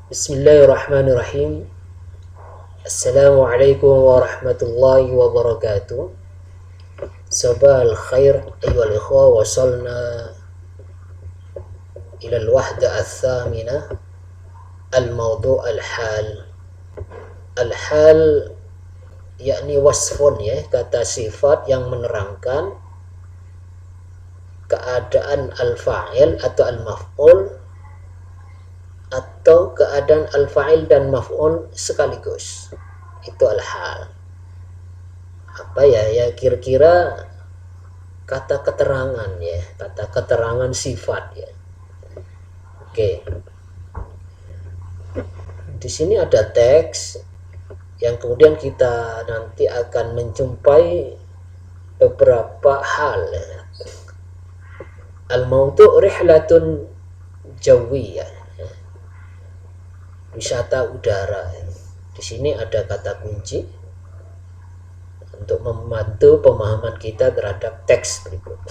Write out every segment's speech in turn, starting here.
Bismillahirrahmanirrahim. Assalamualaikum warahmatullahi wabarakatuh. Sabah al-khair ayyuhal ikhwah, wasalna ila al-wahda al-thamina al-mawdu' al-hal. Al-hal yakni wasfun, ya, kata sifat yang menerangkan keadaan al-fa'il atau al-maf'ul atau keadaan al-fa'il dan maf'ul sekaligus. Itu al-hal. Apa ya kira-kira kata keterangan, ya, kata keterangan sifat, ya. Oke. Di sini ada teks yang kemudian kita nanti akan menjumpai beberapa hal, ya. Al-mawdu' rihlatun jawiyah, wisata udara. Di sini ada kata kunci untuk membantu pemahaman kita terhadap teks berikut.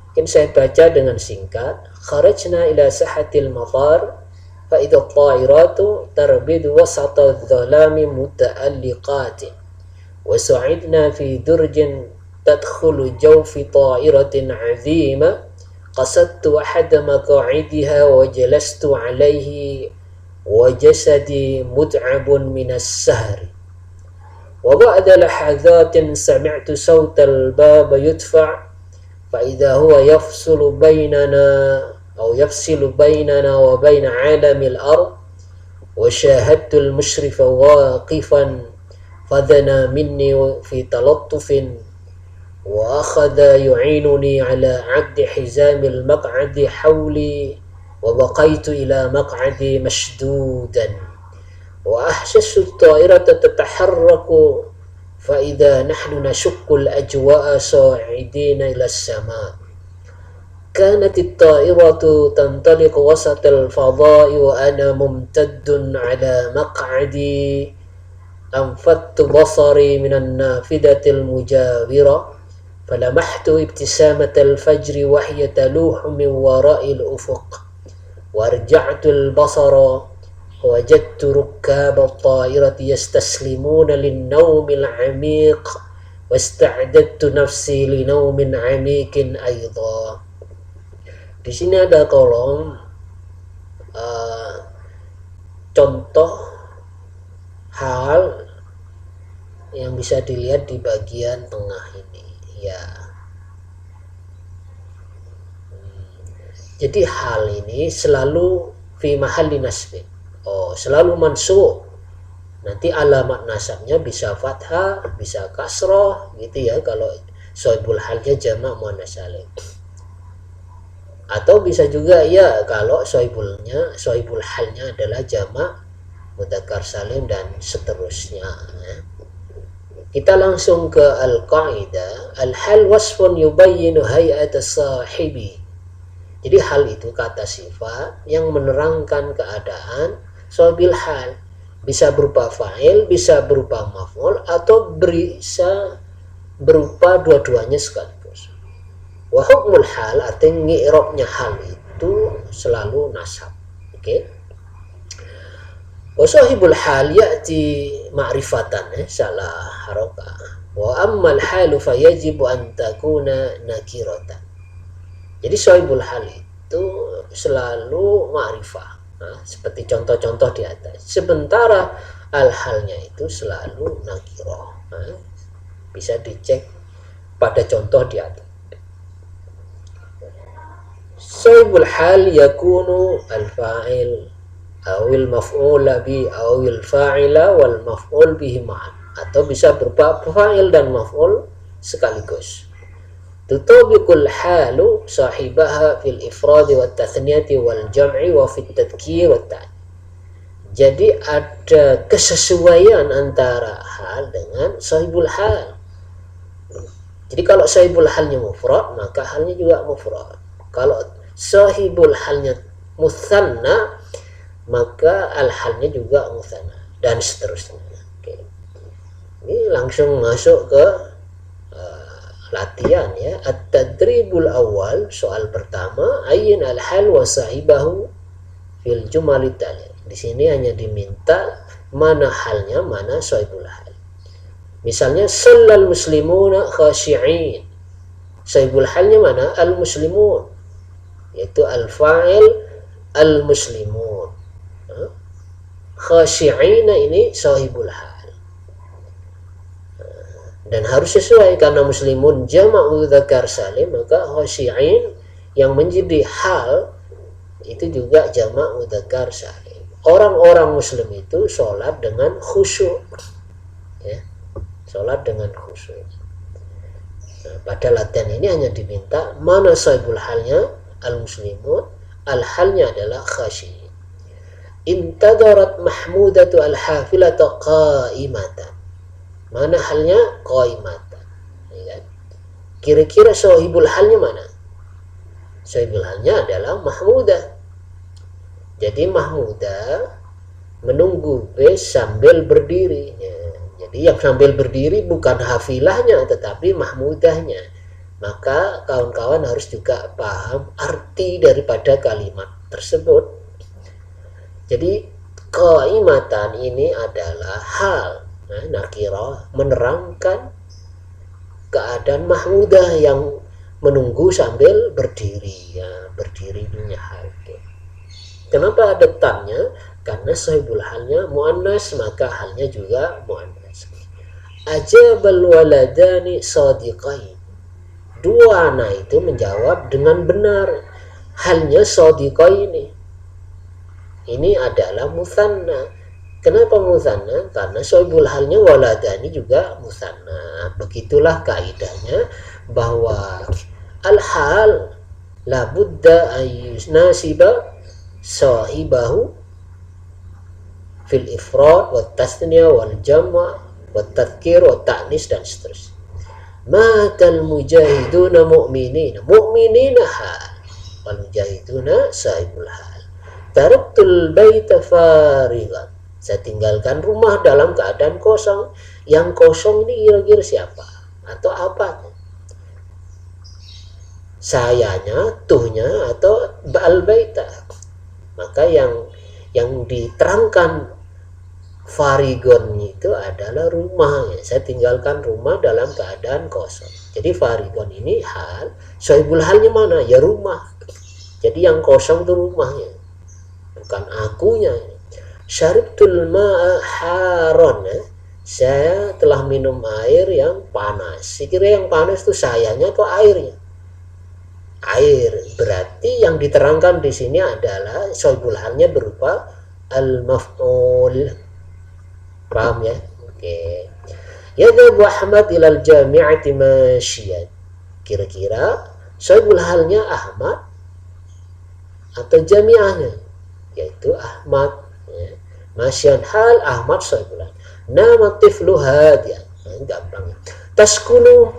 Mungkin saya baca dengan singkat. Kharajna ila sahatil matar fa idha at-ta'iratu tarbidu wasata adh-dhalami muta'alliqatin wa su'idna fi durjin tadkhulu jawfi ta'iratin 'azima qasadtu ahada maqa'idiha wa jalastu 'alayhi وجسدي متعب من السهر وبعد لحظات سمعت صوت الباب يدفع فإذا هو يفصل بيننا وبين عالم الأرض وشاهدت المشرف واقفا فدنا مني في تلطف وأخذ يعينني على عقد حزام المقعد حولي وبقيت إلى مقعدي مشدودا وأحسست الطائرة تتحرك فإذا نحن نشق الأجواء صاعدين إلى السماء كانت الطائرة تنطلق وسط الفضاء وأنا ممتد على مقعدي أنفضت بصري من النافذة المجاورة فلمحت ابتسامة الفجر وهي تلوح من وراء الأفق وارجعت البصر وجدت ركاب الطائرة يستسلمون للنوم العميق واستعددت نفسي لنوم عميق أيضا. Di sini ada kolom contoh hal yang bisa dilihat di bagian tengah ini, ya. Jadi hal ini selalu fi mahalli nasbin. Selalu mansub. Nanti alamat nasabnya bisa fathah, bisa kasrah, gitu ya, kalau sohibul halnya jamak muannas salim. Atau bisa juga ya kalau sohibul halnya adalah jamak mudzakkar salim dan seterusnya, ya. Kita langsung ke al-qaidah. Al-hal wasfun yubayyinu hay'ata sahibi. Jadi hal itu kata sifat yang menerangkan keadaan sohibul hal. Bisa berupa fa'il, bisa berupa maf'ul, atau bisa berupa dua-duanya sekaligus. Wa hukmul hal, artinya ngi'rabnya hal itu selalu nasab. Oke. Wa sohibul hal ya'ti ma'rifatan, salah harokah. Wa ammal halu fayajibu an takuna nakiratan. Jadi sohibul hal itu selalu ma'rifah, seperti contoh-contoh di atas. Sementara al-halnya itu selalu nakirah. Bisa dicek pada contoh di atas. Sohibul hal yakunu al-fa'il awil maf'ula bi awil fa'ila wal maf'ul bihi ma'an. Atau bisa berupa fa'il dan maf'ul sekaligus. Tutubikul halu sahibaha fil ifradi wat tathniyati wal jam'i wa fit tadhkir wat ta'an. Jadi ada kesesuaian antara hal dengan sahibul hal. Jadi kalau sahibul halnya mufrad, maka halnya juga mufrad. Kalau sahibul halnya mutsanna, maka al halnya juga mutsanna, dan seterusnya. Oke. Ini langsung masuk ke latihan, ya. At-tadribul awal, soal pertama, ayyin al-hal wa sahibahu fil jumalit tali. Di sini hanya diminta mana halnya, mana sahibul hal. Misalnya shallal muslimuna khashi'in. Sahibul halnya mana? Al muslimun. Yaitu al fa'il al muslimun. Khashi'ina ini sahibul hal. Dan harus sesuai karena muslimun jama'u dzakar salim, maka khashi'in yang menjadi hal itu juga jamak mudzakkar salim. Orang-orang muslim itu sholat dengan khusyuk, ya, sholat dengan khusyuk. Nah, pada latihan ini hanya diminta mana sahibul halnya al muslimun, al halnya adalah khasyi. Intadarat mahmudatu al hafilata qaimatan. Mana halnya qaimatan, ya. Kira-kira sahibul halnya mana? Sahibul halnya adalah mahmudah. Jadi mahmudah menunggu bis sambil berdiri. Ya, jadi yang sambil berdiri bukan hafilahnya tetapi mahmudahnya. Maka kawan-kawan harus juga paham arti daripada kalimat tersebut. Jadi qaimatan ini adalah hal, nakirah, menerangkan keadaan mahmudah yang menunggu sambil berdiri, ya, berdiri punya hal. Kenapa ada tannya? Karena sahibul halnya muannas, maka halnya juga muannas. Ajabal waladani sadiqain. Dua anak itu menjawab dengan benar. Halnya sadiqain ini adalah musanna. Kenapa musanna? Karena sahibul halnya waladani juga musanna. Begitulah kaidahnya bahwa al-hal la budda ayyunasiba sahibahu fil ifrad wa tasniyah wal jama' wa tadhkir wa ta'nis dan seterusnya. Matal mujahiduna mu'minina, mu'minina hal, wal mujahiduna sahibul hal. Taraktul baita farigan, saya tinggalkan rumah dalam keadaan kosong. Yang kosong ini kira-kira siapa atau apa? Sayanya, tuhnya, atau ba'al baita. Maka yang diterangkan farigon itu adalah rumah. Saya tinggalkan rumah dalam keadaan kosong. Jadi farigon ini hal, sahibul halnya mana? Ya rumah. Jadi yang kosong itu rumahnya, bukan akunya. Syaribtul ma'a haron, saya telah minum air yang panas. Sekira yang panas itu sayanya atau airnya? Air. Berarti yang diterangkan di sini adalah sahibul halnya berupa al-maf'ul. Paham ya? Oke. Yadhabu Ahmad ilal jami'ati masyian. Kira-kira sahibul halnya Ahmad atau jami'ahnya? Yaitu Ahmad, ya. Masyian hal Ahmad sahibul hal. Nama tiflu hadian. Gampang. Taskunu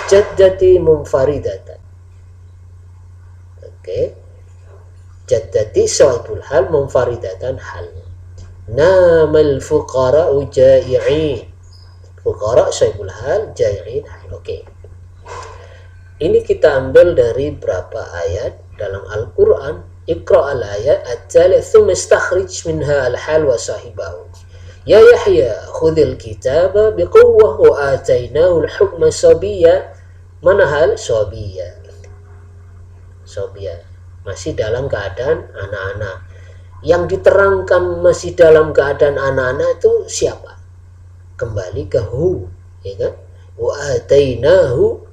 jaddati munfaridatan. Oke. Jaddati sahibul hal munfaridatan halnya. Namal fuqara jai'in. Fuqara sahibul hal jai'in hal. Oke. Ini kita ambil dari berapa ayat dalam Al-Qur'an. Iqra al-ayat at-thalith thumma istakhrij minha al-hal wa sahibahu. Ya Yahya khudhil kitaba biquwwah wa atainahu al-hukma sabiyya. Mana hal? Sabiyya. Sabiyya. Masih dalam keadaan anak-anak. Yang diterangkan masih dalam keadaan anak-anak itu siapa? Kembali ke hu, ya kan? Wa atainahu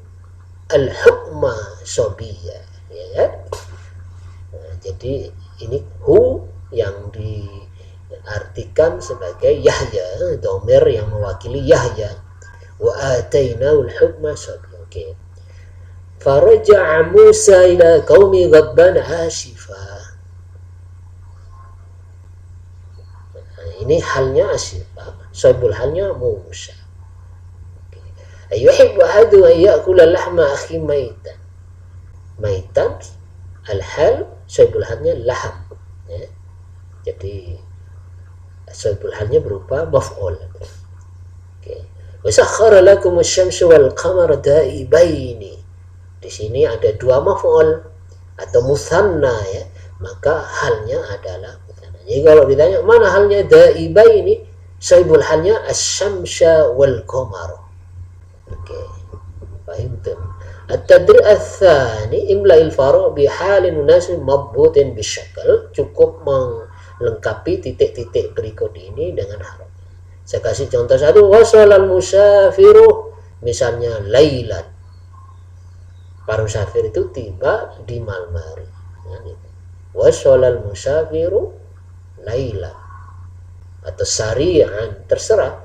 al-hukma sabiyya, ya kan? Nah, jadi ini hu yang diartikan sebagai Yahya, dhamir yang mewakili Yahya. Wa atainahu al-hukma sabiyya. Oke. Faraja'a Musa ila qaumi ghadban ashifa. Ini halnya asyifa, sahibul halnya Musa. Ayuhibbu ahadu an ya'kula lahma akhi maitan. Maitan al-hal, sahibul halnya laham, ya. Jadi sahibul halnya berupa maf'ul. Oke. Wa sakhkhara lakum asy-syamsa wal qamara da'ibaini. Di sini ada dua maf'ul atau musanna, ya. maka halnya adalah muthanna. Jadi kalau ditanya mana halnya daibaini, sahibul halnya asy-syamsa wal qamar. Oke, fahimtum. At-tadri' ats-tsani imla'il fara' bi halin munasib madbutin bisyakal, cukup melengkapi titik-titik berikut ini dengan harap. Saya kasih contoh satu, wasalal musafiru, misalnya lailan, para musafir itu tiba di malam hari. Nah, gitu. Wasalal musafiru lailan atau sari'an, terserah.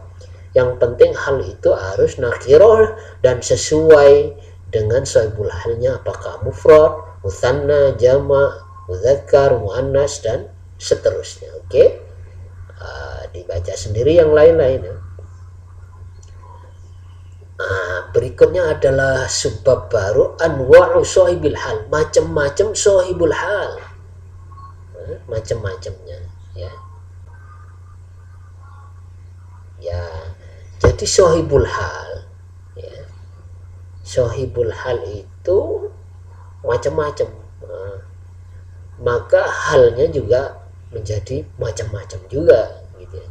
Yang penting hal itu harus nakirah dan sesuai dengan sahibul halnya, apakah mufrad, mutsanna, jama', mudzakkar, muannas, dan seterusnya. Oke, dibaca sendiri yang lain-lain ya. Berikutnya adalah subbab baru, anwa'u sahibil hal, macam-macam sahibul hal, macam-macamnya ya. Ya, jadi sahibul hal ya, sahibul hal itu macam-macam, maka halnya juga menjadi macam-macam juga gitu ya.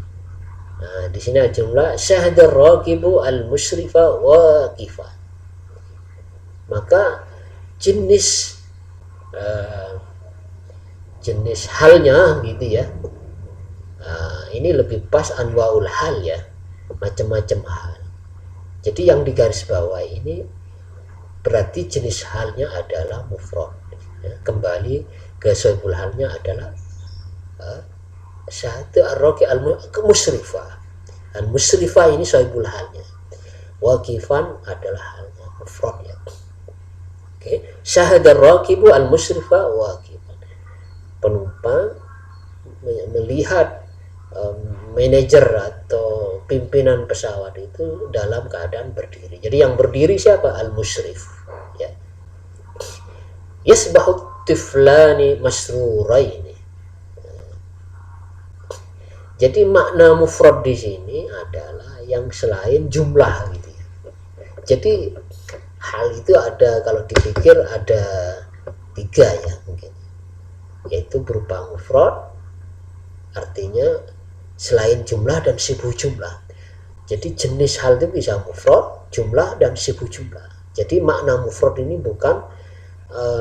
Nah, di sini ada jumlah syahadar raqibu al-musyrifa waqifah. Maka jenis jenis halnya gitu ya. Ini lebih pas anwaul hal ya, macam-macam hal. Jadi yang di garis bawah ini berarti jenis halnya adalah mufrad ya. Kembali ke sahibul halnya adalah syahadu ar-raqi al-musyrifah. Al-musyrifah ini sahibul halnya, waqifan adalah halnya mufrad ya. Oke, syahada ar-raqibu al-musyrifah waqifan, penumpang melihat manajer atau pimpinan pesawat itu dalam keadaan berdiri. Jadi yang berdiri siapa? Al-musyrif ya. Yasbahu tiflani masruraini. Jadi makna mufrad di sini adalah yang selain jumlah gitu ya. Jadi hal itu ada, kalau dipikir ada 3 ya mungkin, yaitu berupa mufrad, artinya selain jumlah dan sibuk jumlah. Jadi jenis hal itu bisa mufrad, jumlah, dan sibuk jumlah. Jadi makna mufrad ini bukan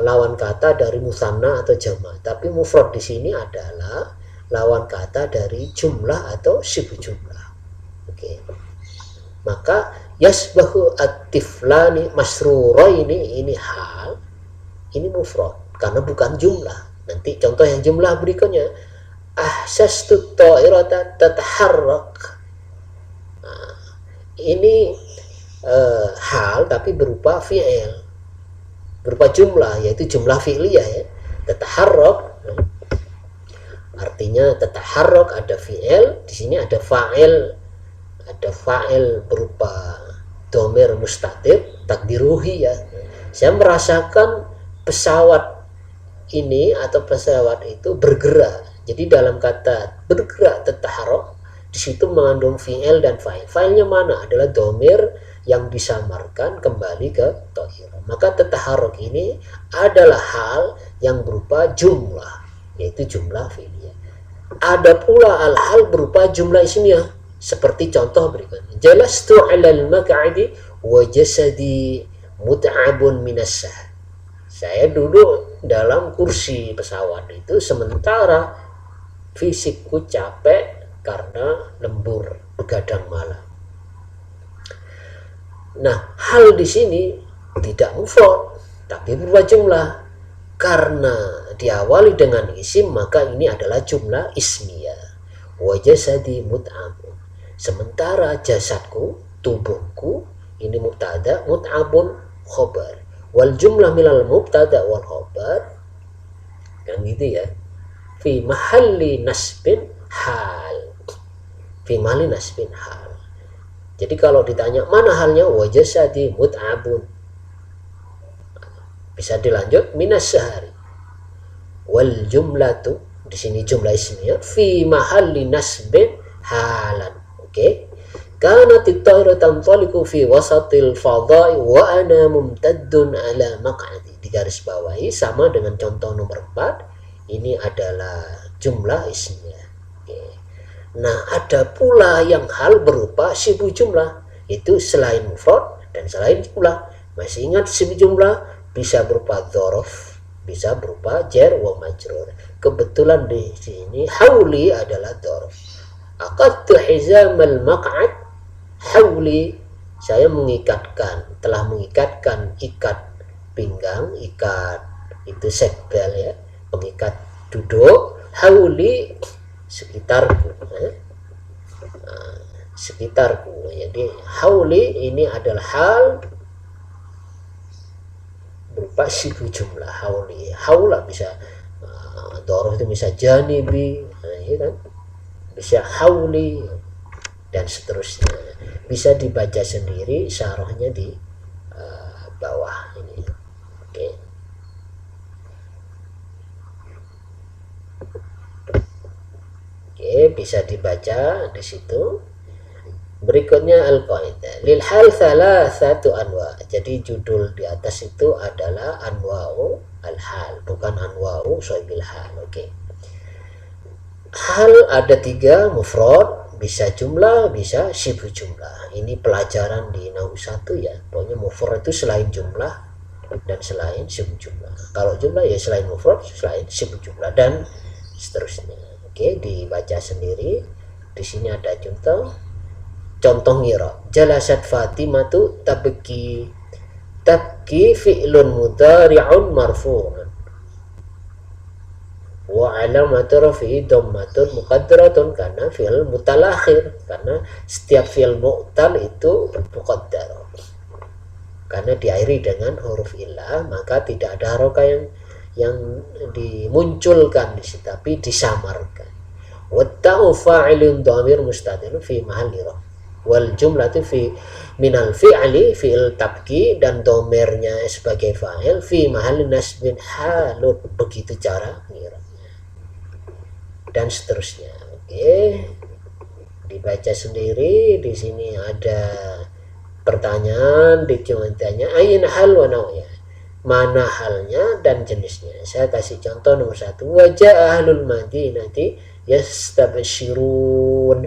lawan kata dari mutsanna atau jama', tapi mufrad di sini adalah lawan kata dari jumlah atau sibuk jumlah. Oke. Maka yasbahu at-tiflani masruraini, ini hal, ini mufrad karena bukan jumlah. Nanti contoh yang jumlah berikutnya, ahsastu ta'irata tataharrak. Nah, ini hal tapi berupa fi'il, berupa jumlah, yaitu jumlah fi'liyah ya. Tataharrak artinya tataharrak, ada fi'il, di sini ada fa'il, berupa dhamir mustatir takdiruhi ya. Saya merasakan pesawat ini atau pesawat itu bergerak. Jadi dalam kata bergerak tataharrak di situ mengandung fi'il dan fa'il. Fa'ilnya mana? Adalah dhamir yang disamarkan kembali ke ta'ir. Maka tataharrak ini adalah hal yang berupa jumlah, yaitu jumlah fi'liyah. Ada pula al-hal berupa jumlah ismiyah, seperti contoh berikutnya. Jalastu 'alal maq'adi wa jasadi mut'abun minas sahar. Saya duduk dalam kursi pesawat itu sementara fisikku capek karena lembur begadang malam. Nah, hal di sini tidak mufrad tapi berupa jumlah. Karena diawali dengan isim, maka ini adalah jumlah ismiyah. Wa jasadi mut'abun. Sementara jasadku, tubuhku, ini mubtada, mut'abun khobar. Wal jumlah minal mubtada wal khobar, kan gitu ya. Fi mahalli nasbin hal. Fi mahalli nasbin hal. Jadi kalau ditanya mana halnya, wa jasadi mut'abun, bisa dilanjut minas sahari. Wal jumlatu, di sini jumlah ismiyah, fi mahalli nasbin halan. Oke. Kanat at-tayru tantaliqu fi wasatil fadha'i wa ana mumtaddun ala maq'adi. Di garis bawahi sama dengan contoh nomor 4, ini adalah jumlah ismiyah. Oke. Nah, ada pula yang hal berupa sibuk jumlah, itu selain mufrad dan selain jumlah. Masih ingat sibuk jumlah bisa berupa dzaraf, bisa berupa jar wa majrur. Kebetulan di sini hauli adalah dzaraf. Aqadtu hizamal maq'ad hauli, saya telah mengikatkan ikat pinggang, ikat itu seatbelt ya, pengikat duduk, hauli sekitarku, sekitarku. Jadi hauli ini adalah hal berupa sifu jumlah. Hauli, haula bisa dzaraf itu bisa janibi, ya kan? Bisa hauli dan seterusnya. Bisa dibaca sendiri syarahnya di bawah ini. Oke. Oke, bisa dibaca di situ. Berikutnya al-qaidah. Lil hal thalathatu anwa. Jadi judul di atas itu adalah anwa'u al-hal, bukan anwa'u soibil hal. Oke. Hal ada 3, mufrad, bisa jumlah, bisa sibuk jumlah. Ini pelajaran di nahwu 1 ya. Pokoknya mufrad itu selain jumlah dan selain sibuk jumlah. Kalau jumlah ya selain mufrad, selain sibuk jumlah dan seterusnya. Oke, dibaca sendiri. Di sini ada contoh ngira. Jalasat Fatimatu tabki. Tabki fi'lun mudhari'un marfu'un wa alamatu rafi'i dhammatun muqaddaratun karena fi'il mutalakhir, karena setiap fi'il mu'tal itu muqaddar. Karena diakhiri dengan huruf illah, maka tidak ada harokah yang dimunculkan di situ, tapi disamarkan. Wa ta'u fa'ilun dhamir mustatir fi mahalli raf. Wal jumlatu fi minal fi'li fi'il tabki, dan domernya sebagai fa'il fi mahalli nasbin halun. Begitu cara ngira dan seterusnya. Oke, dibaca sendiri. Di sini ada pertanyaan, ditanya ayin hal wa naw'ya, mana halnya dan jenisnya. Saya kasih contoh nomor 1, wajah ahlul madinati yastabshirun.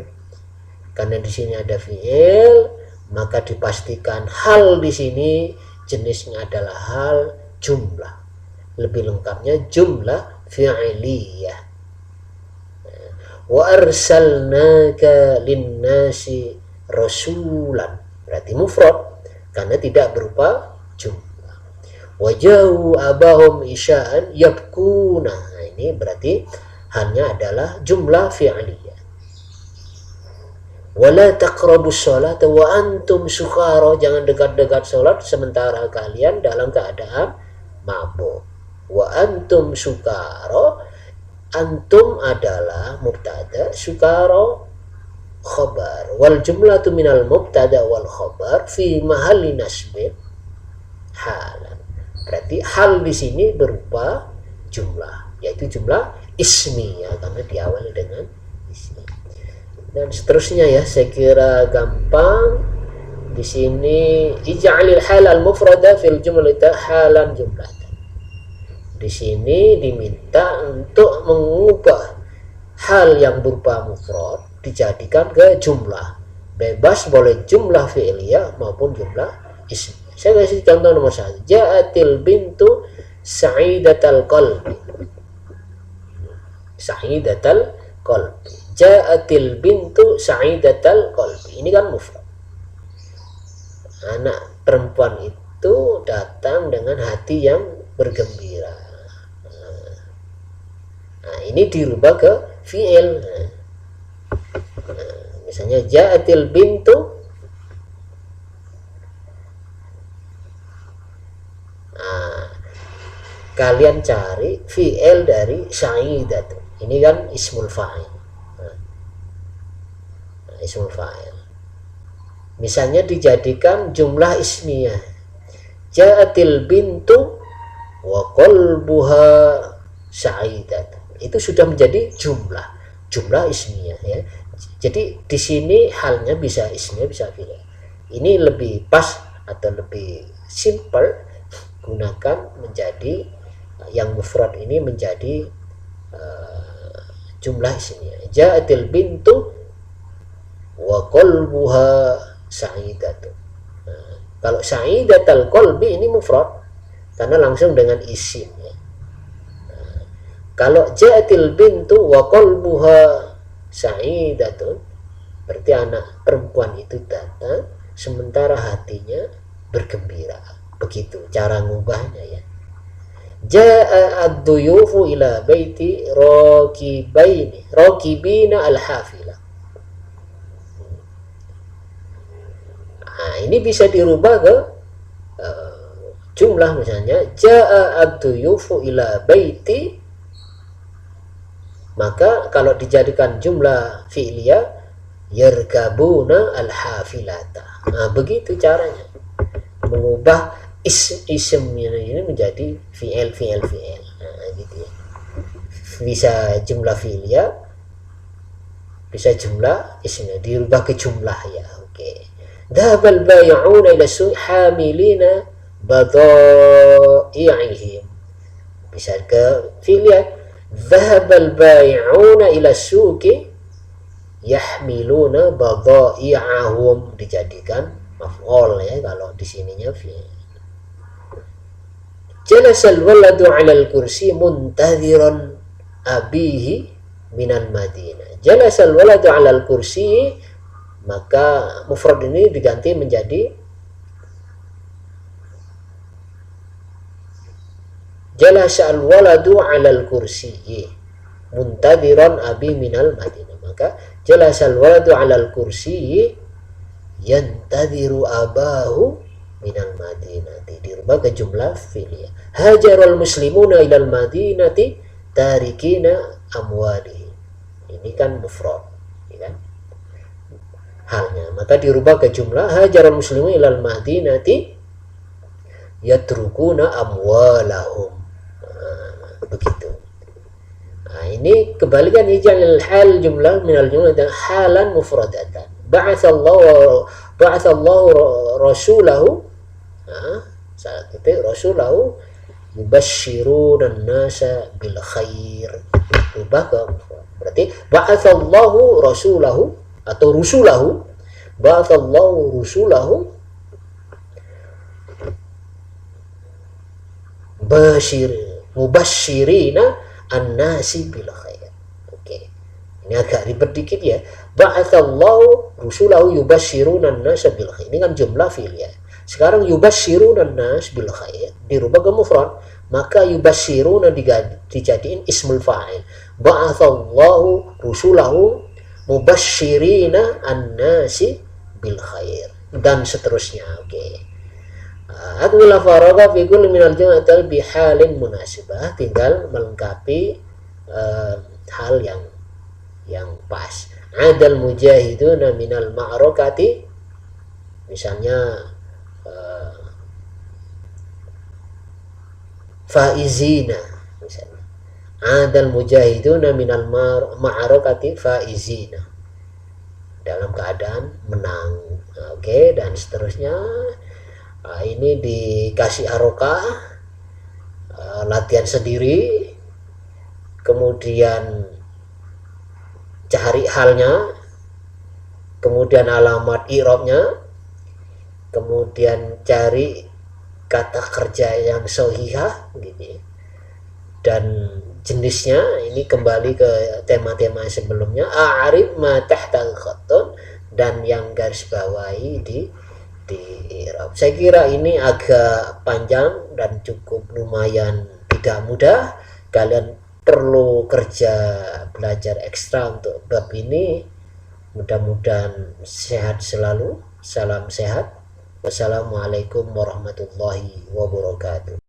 Karena di sini ada fi'il, maka dipastikan hal di sini jenisnya adalah hal jumlah. Lebih lengkapnya jumlah fi'liyah. Wa arsalnaka linnasi rasulan, berarti mufrad karena tidak berupa jumlah. Wajahu abahum isya'an yabkuna, nah, ini berarti halnya adalah jumlah fi'liyah. Wala taqrabus sholata wa antum sukhara, jangan dekat-dekat sholat sementara kalian dalam keadaan mabuk. Wa antum sukhara, antum adalah mubtada, sukaro khabar, wal jumlatu minal mubtada wal khabar fi mahalli nasbin halan. Berarti hal di sini berupa jumlah, yaitu jumlah ismiyah karena diawali dengan ismi. Dan seterusnya ya, saya kira gampang. Di sini ij'alil hal al mufrada fil jumlati halan jumlatan. Di sini diminta untuk mengubah hal yang berupa mufrad dijadikan ke jumlah. Bebas boleh jumlah fi'liyah maupun jumlah ism. Saya kasih contoh nomor 1. Ja'atil bintu sa'idatal qalbi. Sa'idatal qalbi. Ja'atil bintu sa'idatal qalbi. Ini kan mufrad. Anak perempuan itu datang dengan hati yang bergembira. Nah, ini dirubah ke fi'il. Misalnya ja'atil bintu, kalian cari fi'il dari sa'idatu. Ini kan ismul fa'il. Ismul fa'il. Misalnya dijadikan jumlah ismiyah. Ja'atil bintu wa qalbuha sa'idatu. Itu sudah menjadi jumlah ismiyah ya. Jadi di sini halnya bisa ismiyah, bisa fi'il. Ini lebih pas atau lebih simple, gunakan menjadi yang mufrad ini menjadi jumlah isimnya. Ja'atil bintu wa qalbuha sa'idatun. Kalau sa'idatal qalbi ini mufrad karena langsung dengan isim ya. Kalau ja'atil bintu wa qalbuha sa'idatun berarti anak perempuan itu datang sementara hatinya bergembira. Begitu cara ngubahnya ya. Ja'a ad-duyufu ila baiti rakibina al-hafilah. Nah, ini bisa dirubah ke jumlah, misalnya ja'a ad-duyufu ila baiti, maka kalau dijadikan jumlah fi'liyah yarkabuna al-hafilata. Nah, begitu caranya mengubah isimnya ini menjadi fi'il. Nah, gitu ya. Bisa jumlah fi'liyah, bisa jumlah isimnya dirubah ke jumlah ya. Oke. Dhahabal bai'una ila suq hamilina badai'ihim. Bisa ke fi'liyah. Dhahabal bai'una ila suqi yahmiluna badai'ahum, dijadikan maf'ul ya kalau di sininya fi'il. Jalasal waladu 'alal kursi muntadhiran abihi minal Madinah. Jalasal waladu 'alal kursi, maka mufrad ini diganti menjadi jalasal waladu 'alal kursi muntadhiran abi minal Madinah. Maka jalasal waladu 'alal kursi yantadhiru abahu minal Madinati, dirubah ke jumlah fi'liyah. Hajarul muslimuna ilal Madinati tarikina amwalihi. Ini kan mufrad, ya kan? Halnya, maka dirubah ke jumlah hajarul muslimuna ilal Madinati yatrukuna amwalahum. Begitu. Nah, ini kebalikan ij'alil hal jumlah minal jumlah dan halan mufradatan. Ba'atsallahu rasulahu, saat itu rasulahu yubashshiruna nasa bil khair. Rubah ke berarti ba'atsallahu rasulahu atau rusulahu, ba'atsallahu rusulahu mubashshirina an-nasi bil khair. Oke. Ini agak ribet dikit ya. Ba'atsallahu rusulahu yubashshiruna an-nasa bil khair. Ini kan jumlah fi'liyah. Sekarang yubashshiruna an-nas bil khair dirubah ke mufrad, maka yubashshiruna dijadiin ismul fa'il. Ba'atsallahu rusulahu mubashshirina an-nasi bil khair dan seterusnya. Oke. Akmila faragha fi kulli minal jumlatil bi halin munasibah, tinggal melengkapi hal yang pas. Adal mujahiduna minal ma'rakati, misalnya faizina, misalnya adal mujahiduna minal ma'arakati faizina, dalam keadaan menang. Oke, dan seterusnya. Ini dikasih harokah, latihan sendiri, kemudian cari halnya, kemudian alamat i'rabnya, kemudian cari kata kerja yang sahihah gitu ya. Dan jenisnya ini kembali ke tema-tema sebelumnya, a'rif ma tahtal khattun, dan yang garis bawahi di i'rab. Saya kira ini agak panjang dan cukup lumayan tidak mudah. Kalian perlu kerja belajar ekstra untuk bab ini. Mudah-mudahan sehat selalu. Salam sehat. Wassalamualaikum warahmatullahi wabarakatuh.